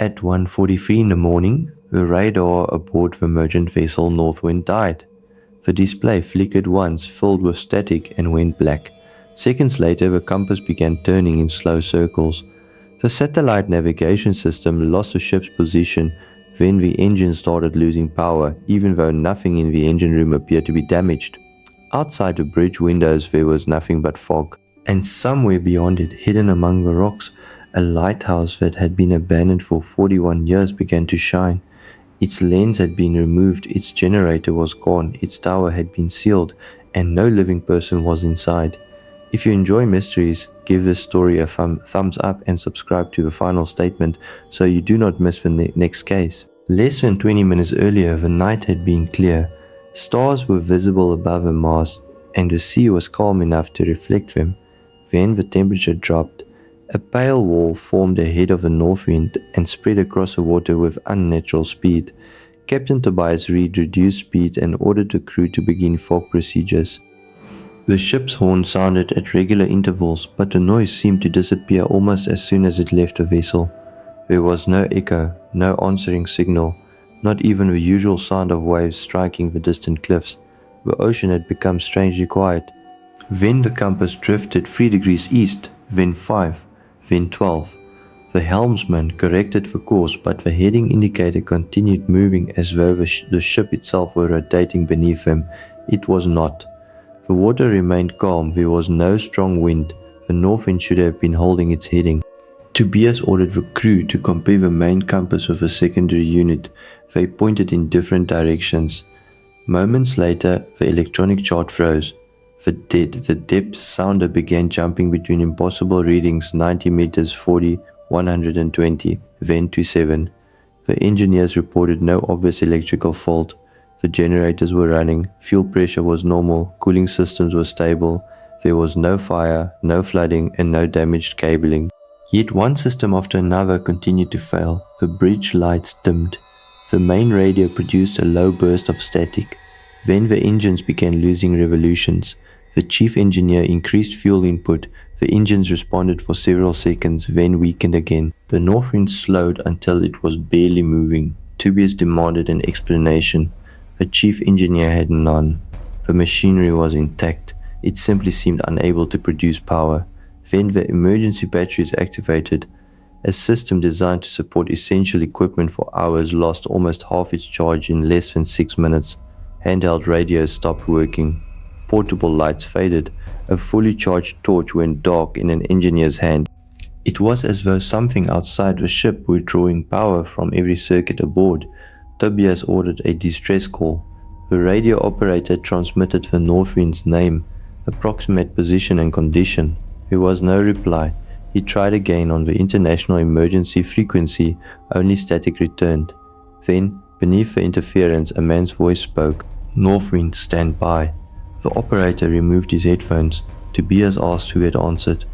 At 1:43 in the morning, the radar aboard the merchant vessel Northwind died. The display flickered once, filled with static, and went black. Seconds later, the compass began turning in slow circles. The satellite navigation system lost the ship's position. Then the engine started losing power, even though nothing in the engine room appeared to be damaged. Outside the bridge windows there was nothing but fog. And somewhere beyond it, hidden among the rocks, a lighthouse that had been abandoned for 41 years began to shine. Its lens had been removed, its generator was gone, its tower had been sealed, and no living person was inside. If you enjoy mysteries, give this story a thumbs up and subscribe to the final statement so you do not miss the next case. Less than 20 minutes earlier, the night had been clear. Stars were visible above the mast, and the sea was calm enough to reflect them. Then the temperature dropped. A pale wall formed ahead of the north wind and spread across the water with unnatural speed. Captain Tobias reduced speed and ordered the crew to begin fog procedures. The ship's horn sounded at regular intervals, but the noise seemed to disappear almost as soon as it left the vessel. There was no echo, no answering signal, not even the usual sound of waves striking the distant cliffs. The ocean had become strangely quiet. Then the compass drifted 3 degrees east, then 5, then 12. The helmsman corrected the course, but the heading indicator continued moving as though the ship itself were rotating beneath them. It was not. The water remained calm, there was no strong wind. The north wind should have been holding its heading. Tobias ordered the crew to compare the main compass with a secondary unit. They pointed in different directions. Moments later, the electronic chart froze. The depth sounder began jumping between impossible readings 90 meters, 40, 120, then to 7. The engineers reported no obvious electrical fault. The generators were running, fuel pressure was normal, cooling systems were stable. There was no fire, no flooding, and no damaged cabling. Yet one system after another continued to fail. The bridge lights dimmed. The main radio produced a low burst of static. Then the engines began losing revolutions. The chief engineer increased fuel input. The engines responded for several seconds, then weakened again. The north wind slowed until it was barely moving. Tobias demanded an explanation. The chief engineer had none. The machinery was intact. It simply seemed unable to produce power. Then the emergency batteries activated. A system designed to support essential equipment for hours lost almost half its charge in less than 6 minutes. Handheld radios stopped working. Portable lights faded. A fully charged torch went dark in an engineer's hand. It was as though something outside the ship were drawing power from every circuit aboard. Tobias ordered a distress call. The radio operator transmitted the north wind's name, approximate position and condition. There was no reply. He tried again on the international emergency frequency, only static returned. Then, beneath the interference, a man's voice spoke. "Northwind, stand by." The operator removed his headphones. Tobias asked who had answered.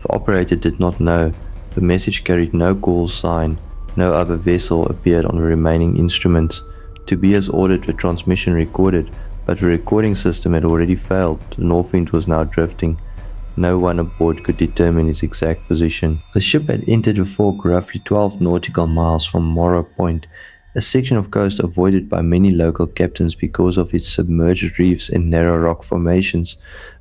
The operator did not know. The message carried no call sign. No other vessel appeared on the remaining instruments. Tobias ordered the transmission recorded, but the recording system had already failed. The Northwind was now drifting. No one aboard could determine its exact position. The ship had entered the fog roughly 12 nautical miles from Morrow Point, a section of coast avoided by many local captains because of its submerged reefs and narrow rock formations.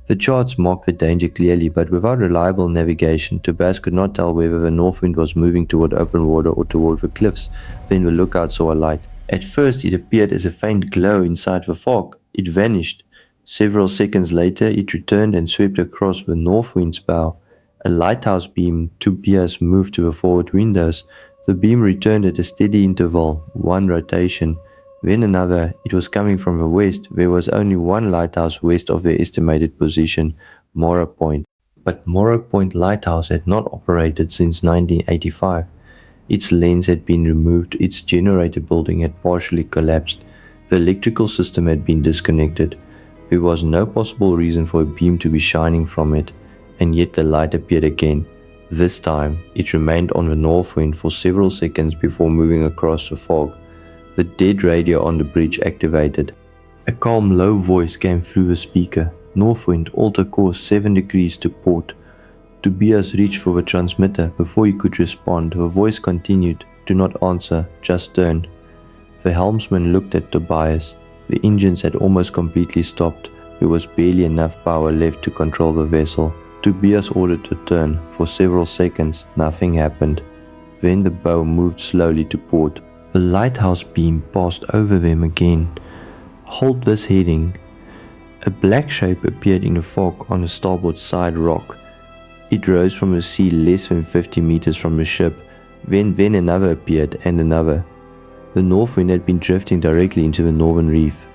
The charts marked the danger clearly, but without reliable navigation, Tobias could not tell whether the Northwind was moving toward open water or toward the cliffs. Then the lookout saw a light. At first it appeared as a faint glow inside the fog. It vanished. Several seconds later it returned and swept across the Northwind's bow. A lighthouse beam. Tobias moved to the forward windows. The beam returned at a steady interval, one rotation, then another. It was coming from the west. There was only one lighthouse west of their estimated position, Morrow Point. But Morrow Point Lighthouse had not operated since 1985. Its lens had been removed, its generator building had partially collapsed, the electrical system had been disconnected. There was no possible reason for a beam to be shining from it, and yet the light appeared again. This time, it remained on the Northwind for several seconds before moving across the fog. The dead radio on the bridge activated. A calm, low voice came through the speaker. "Northwind, alter course 7 degrees to port." Tobias reached for the transmitter. Before he could respond, the voice continued, "Do not answer, just turn." The helmsman looked at Tobias. The engines had almost completely stopped. There was barely enough power left to control the vessel. Tobias ordered to turn. For several seconds, nothing happened. Then the bow moved slowly to port. The lighthouse beam passed over them again. "Hold this heading." A black shape appeared in the fog on the starboard side rock. It rose from the sea less than 50 meters from the ship. Then another appeared, and another. The north wind had been drifting directly into the northern reef.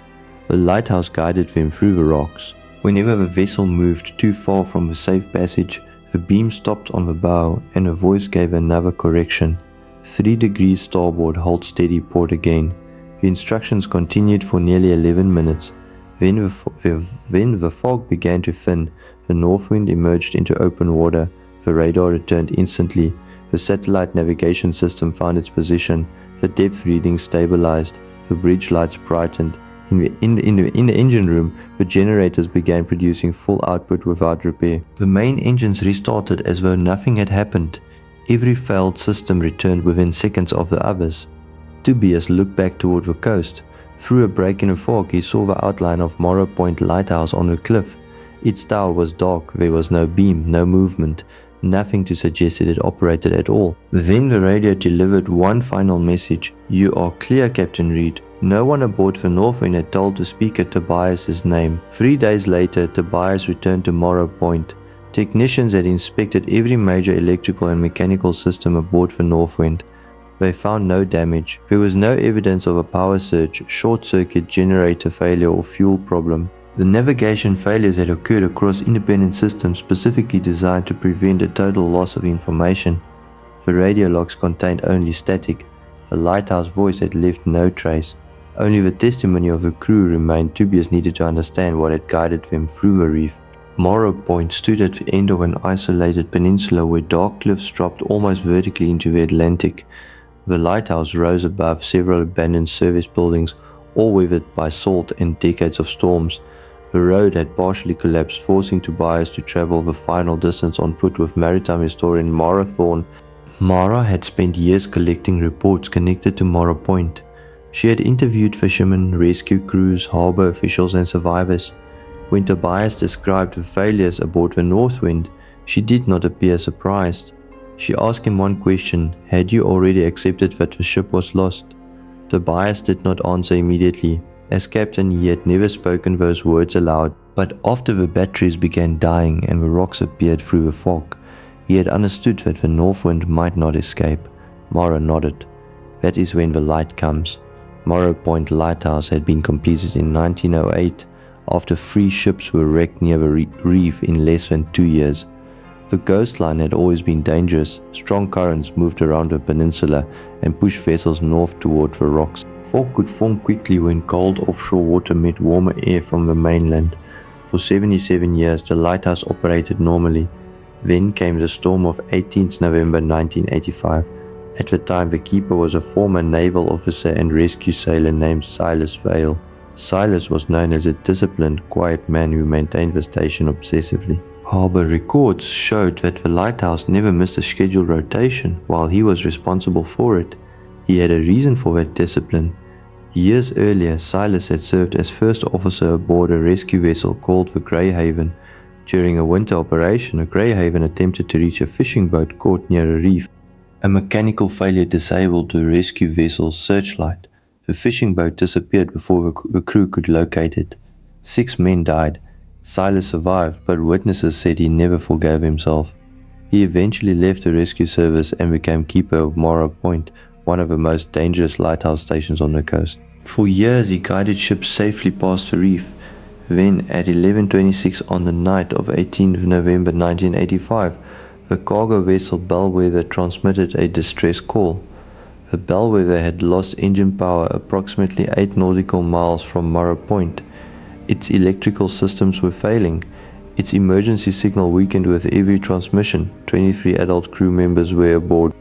The lighthouse guided them through the rocks. Whenever the vessel moved too far from the safe passage, the beam stopped on the bow, and a voice gave another correction. 3 degrees starboard, hold steady, port again. The instructions continued for nearly 11 minutes. Then the fog began to thin. The north wind emerged into open water. The radar returned instantly. The satellite navigation system found its position. The depth reading stabilized. The bridge lights brightened. In the engine room, the generators began producing full output without repair. The main engines restarted as though nothing had happened. Every failed system returned within seconds of the others. Tobias looked back toward the coast. Through a break in the fog, he saw the outline of Morrow Point lighthouse on the cliff. Its tower was dark. There was no beam, no movement, nothing to suggest that it operated at all. Then the radio delivered one final message. "You are clear, Captain Reed." No one aboard the Northwind had told the speaker Tobias's name. 3 days later, Tobias returned to Morrow Point. Technicians had inspected every major electrical and mechanical system aboard the Northwind. They found no damage. There was no evidence of a power surge, short circuit, generator failure, or fuel problem. The navigation failures had occurred across independent systems specifically designed to prevent a total loss of information. The radio logs contained only static. The lighthouse voice had left no trace. Only the testimony of the crew remained. Tobias needed to understand what had guided them through the reef. Morrow Point stood at the end of an isolated peninsula where dark cliffs dropped almost vertically into the Atlantic. The lighthouse rose above several abandoned service buildings, all weathered by salt and decades of storms. The road had partially collapsed, forcing Tobias to travel the final distance on foot with maritime historian Mara Thorne. Mara had spent years collecting reports connected to Morrow Point. She had interviewed fishermen, rescue crews, harbor officials, and survivors. When Tobias described the failures aboard the Northwind, she did not appear surprised. She asked him one question: had you already accepted that the ship was lost? Tobias did not answer immediately. As captain, he had never spoken those words aloud, but after the batteries began dying and the rocks appeared through the fog, he had understood that the Northwind might not escape. Mara nodded. That is when the light comes. Morrow Point Lighthouse had been completed in 1908 after 3 ships were wrecked near the reef in less than 2 years. The coastline had always been dangerous. Strong currents moved around the peninsula and pushed vessels north toward the rocks. Fog could form quickly when cold offshore water met warmer air from the mainland. For 77 years, the lighthouse operated normally. Then came the storm of 18th November 1985. At the time, the keeper was a former naval officer and rescue sailor named Silas Vale. Silas was known as a disciplined, quiet man who maintained the station obsessively. Harbor records showed that the lighthouse never missed a scheduled rotation while he was responsible for it. He had a reason for that discipline. Years earlier, Silas had served as first officer aboard a rescue vessel called the Greyhaven. During a winter operation, a Greyhaven attempted to reach a fishing boat caught near a reef. A mechanical failure disabled the rescue vessel's searchlight. The fishing boat disappeared before the crew could locate it. 6 men died. Silas survived, but witnesses said he never forgave himself. He eventually left the rescue service and became keeper of Morrow Point, one of the most dangerous lighthouse stations on the coast. For years he guided ships safely past the reef. Then, at 11:26 on the night of 18th November 1985, the cargo vessel Bellwether transmitted a distress call. The Bellwether had lost engine power approximately 8 nautical miles from Morrow Point. Its electrical systems were failing. Its emergency signal weakened with every transmission. 23 adult crew members were aboard.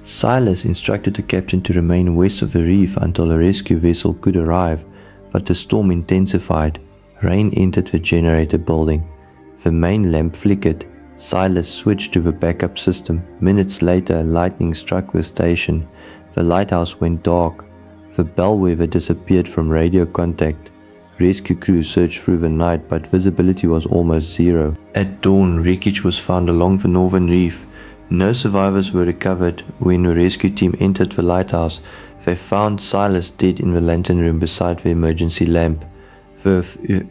Silas instructed the captain to remain west of the reef until a rescue vessel could arrive, but the storm intensified. Rain entered the generator building. The main lamp flickered. Silas switched to the backup system. Minutes later, lightning struck the station. The lighthouse went dark. The bellwether disappeared from radio contact. Rescue crews searched through the night, but visibility was almost zero. At dawn, wreckage was found along the northern reef. No survivors were recovered. When the rescue team entered the lighthouse, they found Silas dead in the lantern room beside the emergency lamp. The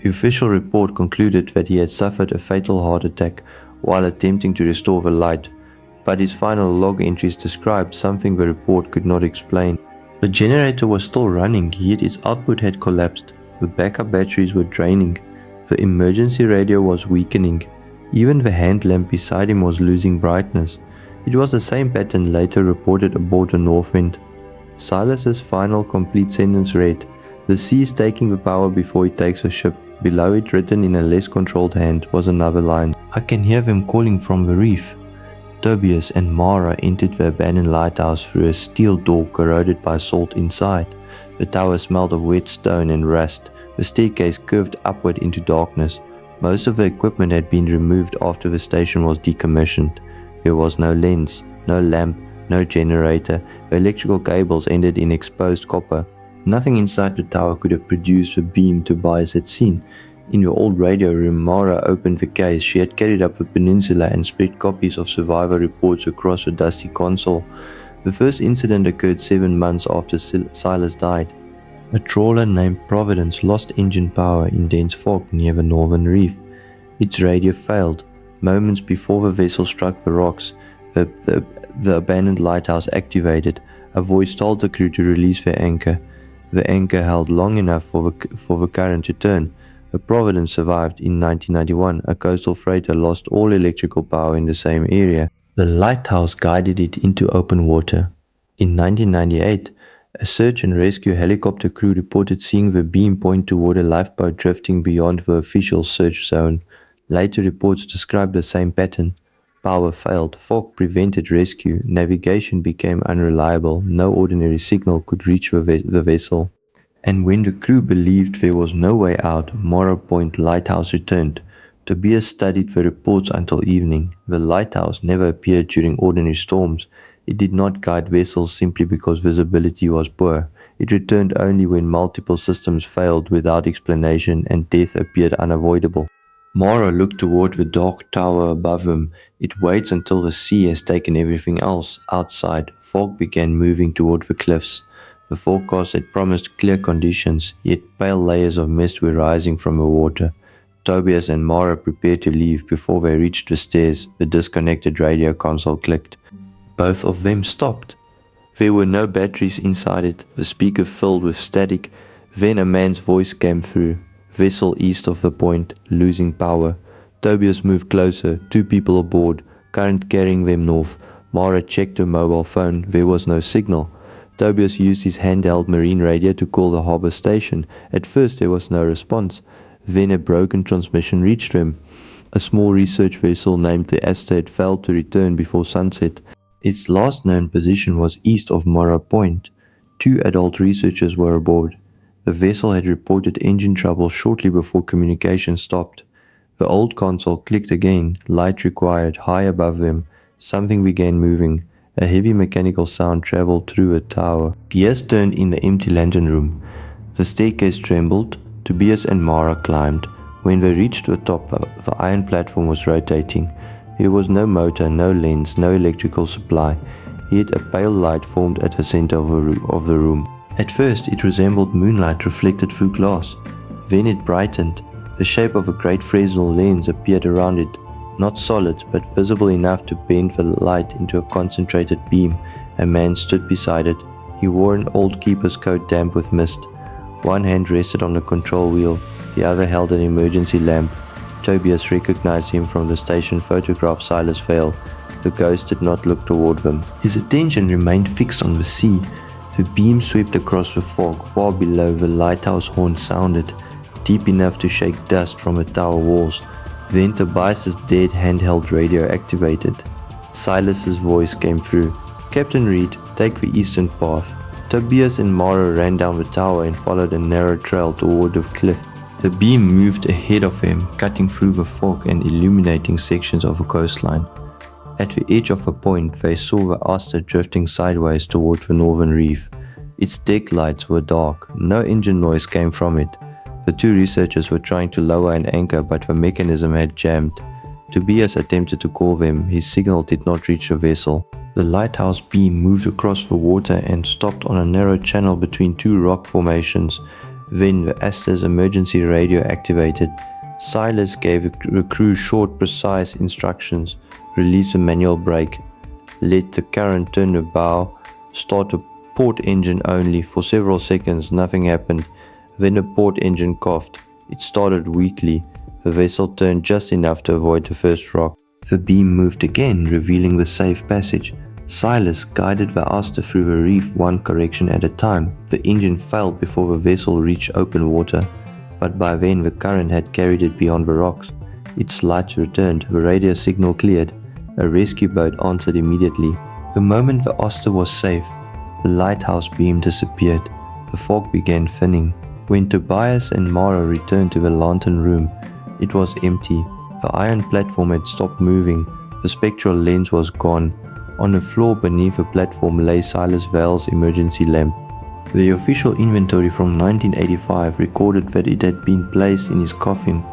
official report concluded that he had suffered a fatal heart attack while attempting to restore the light, but his final log entries described something the report could not explain. The generator was still running, yet its output had collapsed. The backup batteries were draining. The emergency radio was weakening. Even the hand lamp beside him was losing brightness. It was the same pattern later reported aboard the Northwind. Silas's final complete sentence read, "The sea is taking the power before it takes a ship." Below it, written in a less controlled hand, was another line. "I can hear them calling from the reef." Tobias and Mara entered the abandoned lighthouse through a steel door corroded by salt inside. The tower smelled of wet stone and rust. The staircase curved upward into darkness. Most of the equipment had been removed after the station was decommissioned. There was no lens, no lamp, no generator. The electrical cables ended in exposed copper. Nothing inside the tower could have produced the beam Tobias had seen. In the old radio room, Mara opened the case. She had carried up the peninsula and spread copies of survivor reports across the dusty console. The first incident occurred 7 months after Silas died. A trawler named Providence lost engine power in dense fog near the northern reef. Its radio failed. Moments before the vessel struck the rocks, the abandoned lighthouse activated. A voice told the crew to release their anchor. The anchor held long enough for the current to turn. The Providence survived. In 1991, a coastal freighter lost all electrical power in the same area. The lighthouse guided it into open water. In 1998, a search and rescue helicopter crew reported seeing the beam point toward a lifeboat drifting beyond the official search zone. Later reports described the same pattern. Power failed, fog prevented rescue, navigation became unreliable, no ordinary signal could reach the vessel. And when the crew believed there was no way out, Morrow Point lighthouse returned. Tobias studied the reports until evening. The lighthouse never appeared during ordinary storms. It did not guide vessels simply because visibility was poor. It returned only when multiple systems failed without explanation and death appeared unavoidable. Mara looked toward the dark tower above him. It waits until the sea has taken everything else. Outside, fog began moving toward the cliffs. The forecast had promised clear conditions, yet pale layers of mist were rising from the water. Tobias and Mara prepared to leave. Before they reached the stairs, the disconnected radio console clicked. Both of them stopped. There were no batteries inside it, the speaker filled with static. Then a man's voice came through. "Vessel east of the point, losing power." Tobias moved closer, 2 people aboard, current carrying them north. Mara checked her mobile phone, there was no signal. Tobias used his handheld marine radio to call the harbor station. At first there was no response. Then a broken transmission reached him. A small research vessel named the Asta had failed to return before sunset. Its last known position was east of Morrow Point. 2 adult researchers were aboard. The vessel had reported engine trouble shortly before communication stopped. The old console clicked again, light required, high above them. Something began moving. A heavy mechanical sound traveled through a tower. Gears turned in the empty lantern room. The staircase trembled. Tobias and Mara climbed. When they reached the top, the iron platform was rotating. There was no motor, no lens, no electrical supply. Yet a pale light formed at the center of the room. At first it resembled moonlight reflected through glass. Then it brightened. The shape of a great Fresnel lens appeared around it, not solid but visible enough to bend the light into a concentrated beam. A man stood beside it. He wore an old keeper's coat damp with mist. One hand rested on the control wheel, the other held an emergency lamp. Tobias recognized him from the station photograph Silas failed. The ghost did not look toward them. His attention remained fixed on the sea. The beam swept across the fog. Far below, the lighthouse horn sounded, deep enough to shake dust from the tower walls. Then Tobias's dead handheld radio activated. Silas's voice came through. "Captain Reed, take the eastern path." Tobias and Mara ran down the tower and followed a narrow trail toward the cliff. The beam moved ahead of him, cutting through the fog and illuminating sections of a coastline. At the edge of the point, they saw the Aster drifting sideways toward the northern reef. Its deck lights were dark. No engine noise came from it. The two researchers were trying to lower an anchor, but the mechanism had jammed. Tobias attempted to call them. His signal did not reach the vessel. The lighthouse beam moved across the water and stopped on a narrow channel between two rock formations. Then the Aster's emergency radio activated. Silas gave the crew short, precise instructions. Release the manual brake. Let the current turn the bow. Start the port engine only. For several seconds, nothing happened. Then the port engine coughed. It started weakly. The vessel turned just enough to avoid the first rock. The beam moved again, revealing the safe passage. Silas guided the Aster through the reef one correction at a time. The engine failed before the vessel reached open water, but by then the current had carried it beyond the rocks. Its lights returned, the radio signal cleared. A rescue boat answered immediately. The moment the Aster was safe, the lighthouse beam disappeared. The fog began thinning. When Tobias and Mara returned to the lantern room, it was empty. The iron platform had stopped moving. The spectral lens was gone. On the floor beneath the platform lay Silas Vale's emergency lamp. The official inventory from 1985 recorded that it had been placed in his coffin.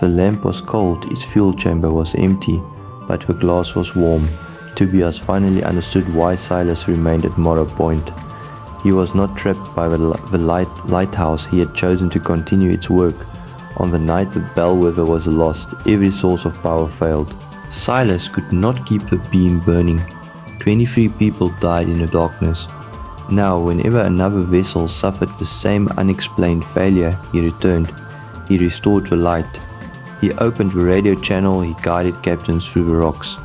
The lamp was cold, its fuel chamber was empty, but the glass was warm. Tobias finally understood why Silas remained at Morrow Point. He was not trapped by the lighthouse, he had chosen to continue its work. On the night the bellwether was lost, every source of power failed. Silas could not keep the beam burning. 23 people died in the darkness. Now, whenever another vessel suffered the same unexplained failure, he returned. He restored the light. He opened the radio channel, he guided captains through the rocks.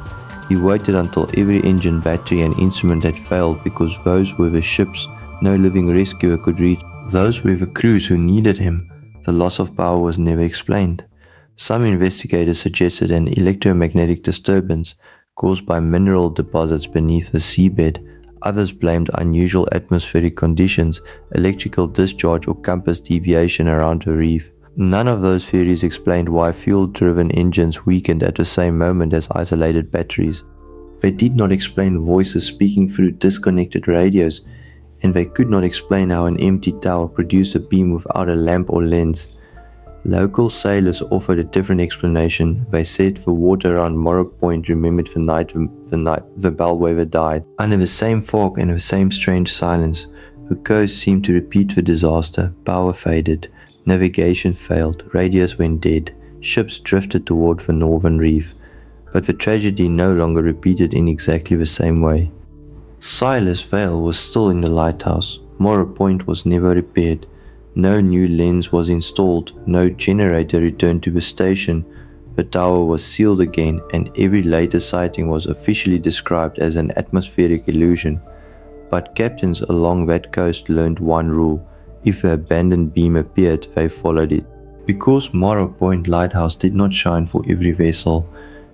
He waited until every engine, battery and instrument had failed because those were the ships no living rescuer could reach. Those were the crews who needed him. The loss of power was never explained. Some investigators suggested an electromagnetic disturbance caused by mineral deposits beneath the seabed. Others blamed unusual atmospheric conditions, electrical discharge or compass deviation around the reef. None of those theories explained why fuel-driven engines weakened at the same moment as isolated batteries. They did not explain voices speaking through disconnected radios, and they could not explain how an empty tower produced a beam without a lamp or lens. Local sailors offered a different explanation. They said the water around Morrow Point remembered the night the bellwether died. Under the same fog and the same strange silence, the coast seemed to repeat the disaster. Power faded, navigation failed, radios went dead, ships drifted toward the northern reef. But the tragedy no longer repeated in exactly the same way. Silas Vale was still in the lighthouse. Morrow Point was never repaired. No new lens was installed, no generator returned to the station. The tower was sealed again, and every later sighting was officially described as an atmospheric illusion. But captains along that coast learned one rule: if the abandoned beam appeared, they followed it. Because Morrow Point Lighthouse did not shine for every vessel,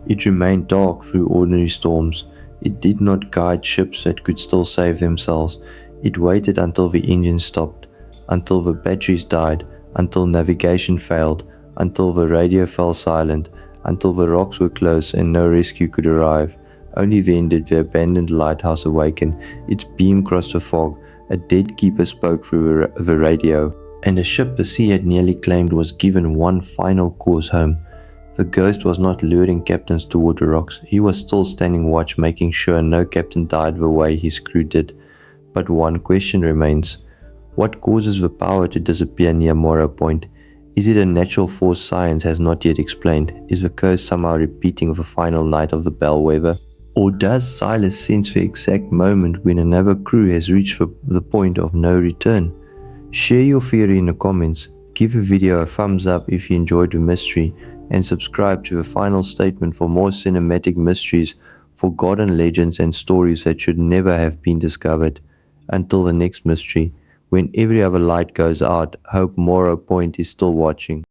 it remained dark through ordinary storms. It did not guide ships that could still save themselves. It waited until the engine stopped, until the batteries died, until navigation failed, until the radio fell silent, until the rocks were close and no rescue could arrive. Only then did the abandoned lighthouse awaken. Its beam crossed the fog. A dead keeper spoke through the radio, and a ship the sea had nearly claimed was given one final course home. The ghost was not luring captains toward the rocks. He was still standing watch, making sure no captain died the way his crew did. But one question remains. What causes the power to disappear near Morrow Point? Is it a natural force science has not yet explained? Is the coast somehow repeating the final night of the bellwether? Or does Silas sense the exact moment when another crew has reached the point of no return? Share your theory in the comments. Give the video a thumbs up if you enjoyed the mystery, and subscribe to the final statement for more cinematic mysteries, forgotten legends and stories that should never have been discovered. Until the next mystery, when every other light goes out, hope Morrow Point is still watching.